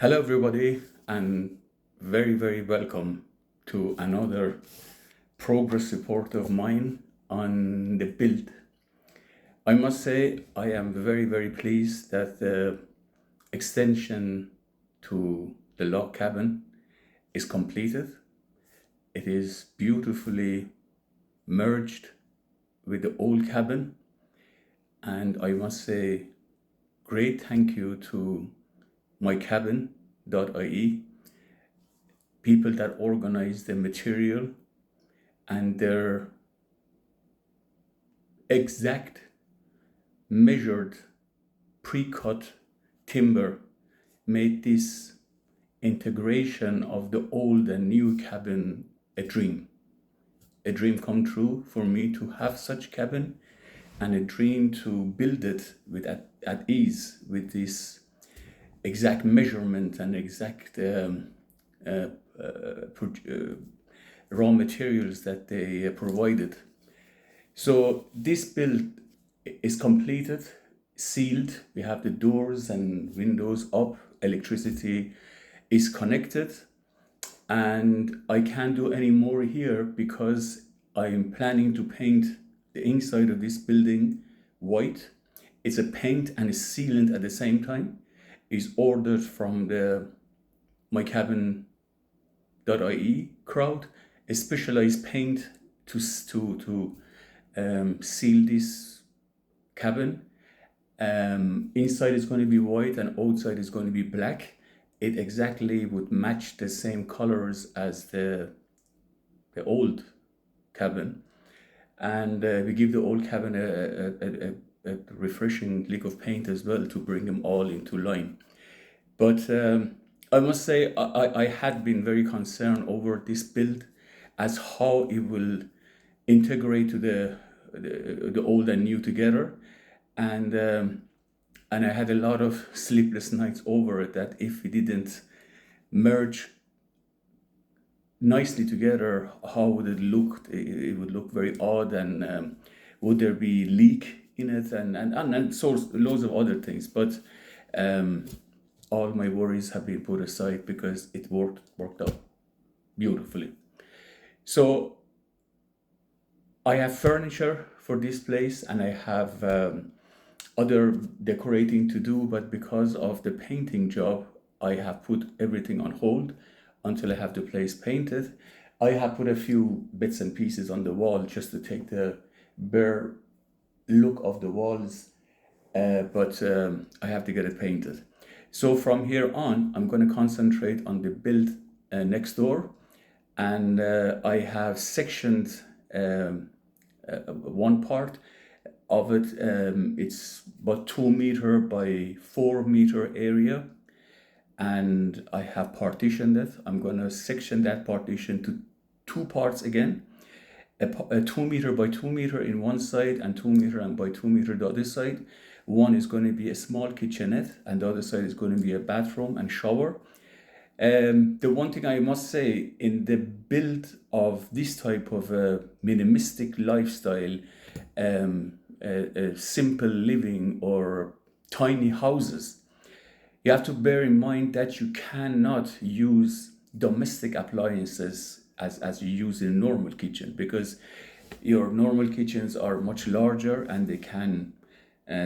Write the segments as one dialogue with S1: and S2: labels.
S1: Hello, everybody, and very welcome to another progress report of mine on the build. I must say, I am very pleased that the extension to the log cabin is completed. It is beautifully merged with the old cabin, and I must say, great thank you to mycabin.ie, people that organize the material and their exact measured pre-cut timber made this integration of the old and new cabin a dream come true for me to have such cabin, and a dream to build it with at ease with this exact measurement and exact raw materials that they provided. So this build is completed, sealed. We have the doors and windows up, electricity is connected, and I can't do any more here because I am planning to paint the inside of this building white. It's a paint and a sealant at the same time. It's ordered from the mycabin.ie crowd, a specialized paint to seal this cabin. Inside is going to be white and outside is going to be black. It exactly would match the same colors as the old cabin, and we give the old cabin a refreshing lick of paint as well to bring them all into line. But I must say I had been very concerned over this build as how it will integrate to the old and new together, and I had a lot of sleepless nights over it, that if we didn't merge nicely together, how would it look? It would look very odd, and would there be leak in it, and so loads of other things. But all my worries have been put aside because it worked out beautifully. So I have furniture for this place, and I have other decorating to do, but because of the painting job, I have put everything on hold until I have the place painted. I have put a few bits and pieces on the wall just to take the bare look of the walls, but I have to get it painted. So from here on, I'm going to concentrate on the build next door, and I have sectioned one part of it. It's about 2 meter by 4 meter area, and I have partitioned it. I'm going to section that partition to two parts again, a 2 meter by 2 meter in one side and 2 meter and by 2 meter the other side. One is going to be a small kitchenette, and the other side is going to be a bathroom and shower. The one thing I must say, in the build of this type of a minimalistic lifestyle, simple living or tiny houses, you have to bear in mind that you cannot use domestic appliances as you use in a normal kitchen, because your normal kitchens are much larger and they can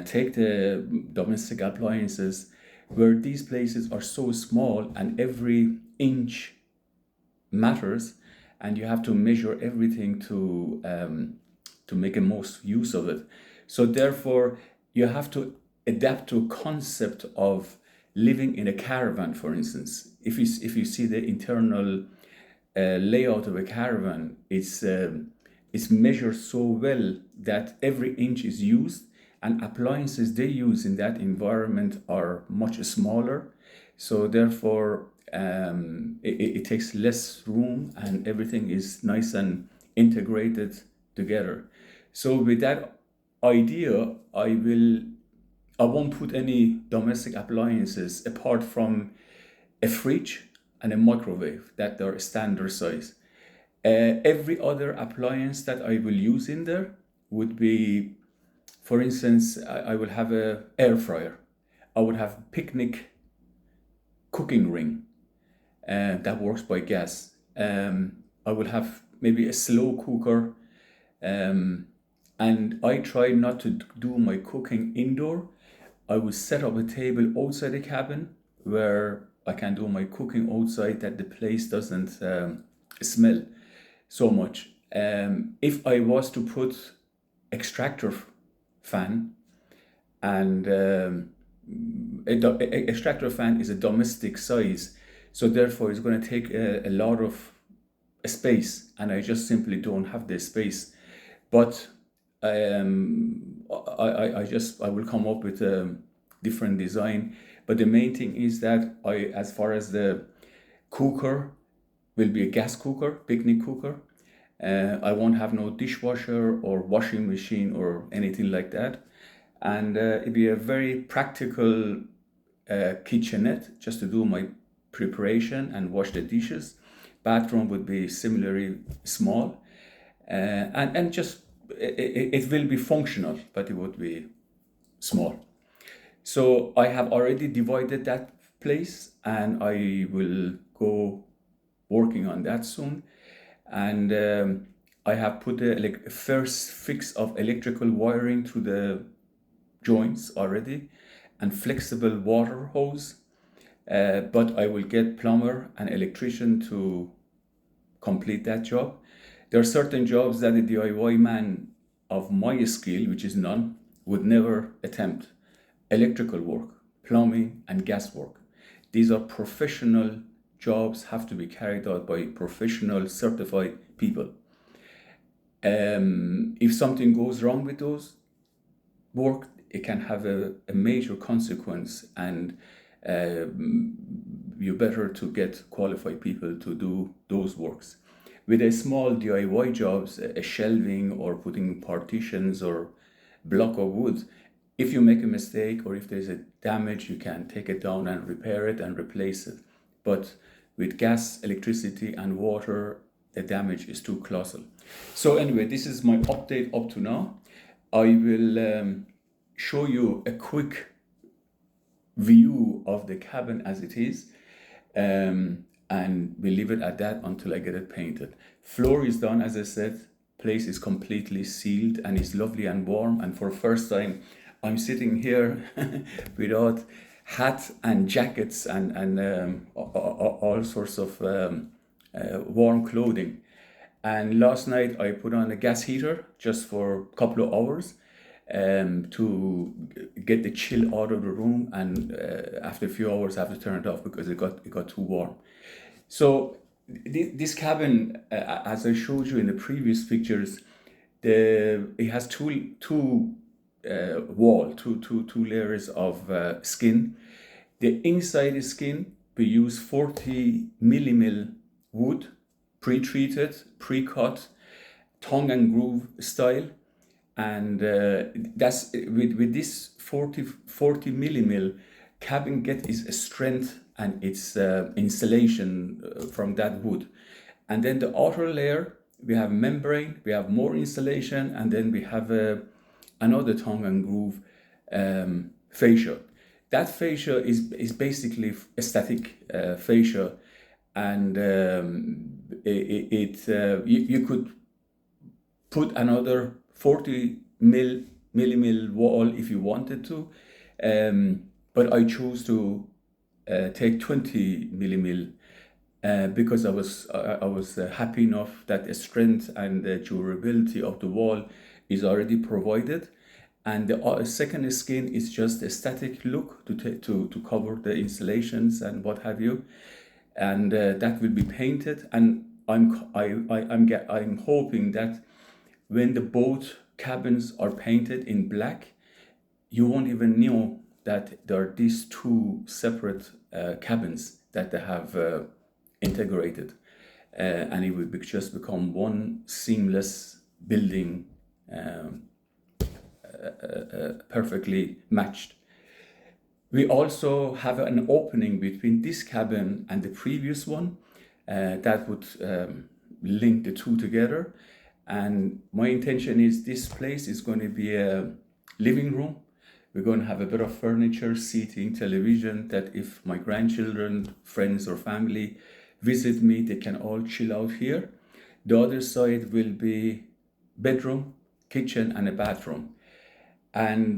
S1: take the domestic appliances, where these places are so small and every inch matters, and you have to measure everything to make the most use of it. So therefore, you have to adapt to a concept of living in a caravan, for instance. If you see the internal layout of a caravan, it's measured so well that every inch is used, and appliances they use in that environment are much smaller. So therefore, it takes less room, and everything is nice and integrated together. So with that idea, I won't put any domestic appliances apart from a fridge and a microwave that are standard size. Every other appliance that I will use in there would be, for instance, I will have a air fryer. I would have picnic cooking ring that works by gas. I will have maybe a slow cooker, and I try not to do my cooking indoor. I will set up a table outside the cabin where I can do my cooking outside, that the place doesn't smell so much. If I was to put extractor fan, and extractor fan is a domestic size, so therefore it's going to take a lot of space, and I just simply don't have the space. But I will come up with a different design. But the main thing is that as far as the cooker, will be a gas cooker, picnic cooker. I won't have no dishwasher or washing machine or anything like that. And it'll be a very practical kitchenette just to do my preparation and wash the dishes. Bathroom would be similarly small, and just it will be functional, but it would be small. So I have already divided that place, and I will go working on that soon. And I have put a first fix of electrical wiring through the joints already, and flexible water hose. But I will get plumber and electrician to complete that job. There are certain jobs that a DIY man of my skill, which is none, would never attempt. Electrical work, plumbing, and gas work. These are professional jobs, have to be carried out by professional certified people. If something goes wrong with those work, it can have a major consequence, and you better to get qualified people to do those works. With a small DIY jobs, a shelving or putting partitions or block of wood, if you make a mistake or if there's a damage, you can take it down and repair it and replace it. But with gas, electricity, and water, the damage is too colossal. So anyway, this is my update up to now. I will show you a quick view of the cabin as it is, and we'll leave it at that until I get it painted. Floor is done, as I said. Place is completely sealed and it's lovely and warm. And for the first time, I'm sitting here without hat and jackets and all sorts of warm clothing. And last night I put on a gas heater just for a couple of hours to get the chill out of the room, and after a few hours I have to turn it off because it got too warm. So this cabin, as I showed you in the previous pictures, it has two layers of skin. The inside skin, we use 40 millimeter wood, pre-treated, pre-cut, tongue and groove style. And that's with this 40 millimeter cabin get its strength and its insulation from that wood. And then the outer layer, we have membrane, we have more insulation, and then we have another tongue and groove fascia. That fascia is basically a static fascia, and you could put another 40 millimeter wall if you wanted to, but I chose to take 20 millimeter because I was happy enough that the strength and the durability of the wall is already provided, and the second skin is just a static look to cover the installations and what have you, and that will be painted. And I'm hoping that when the both cabins are painted in black, you won't even know that there are these two separate cabins that they have integrated, and it will just become one seamless building, perfectly matched. We also have an opening between this cabin and the previous one that would link the two together. And my intention is this place is going to be a living room, We're going to have a bit of furniture, seating, television, that if my grandchildren, friends, or family visit me, they can all chill out here. The other side will be bedroom, kitchen, and a bathroom. And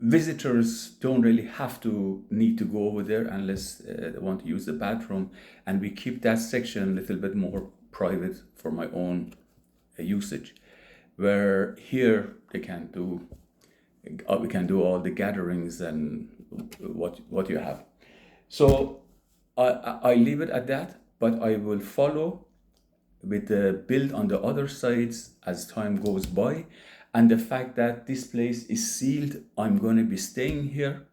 S1: visitors don't really have to need to go over there unless they want to use the bathroom. And we keep that section a little bit more private for my own usage. Where here they can do, we can do all the gatherings and what you have. So I leave it at that, but I will follow with the build on the other sides as time goes by. And the fact that this place is sealed, I'm going to be staying here,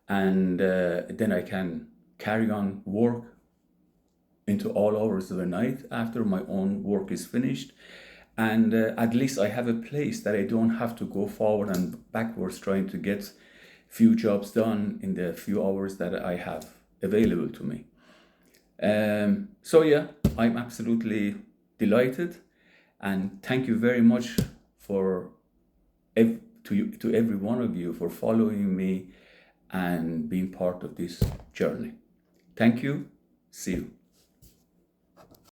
S1: and then I can carry on work into all hours of the night after my own work is finished. And at least I have a place that I don't have to go forward and backwards trying to get few jobs done in the few hours that I have available to me. So yeah, I'm absolutely delighted, and thank you very much for to every one of you for following me and being part of this journey. Thank you. See you.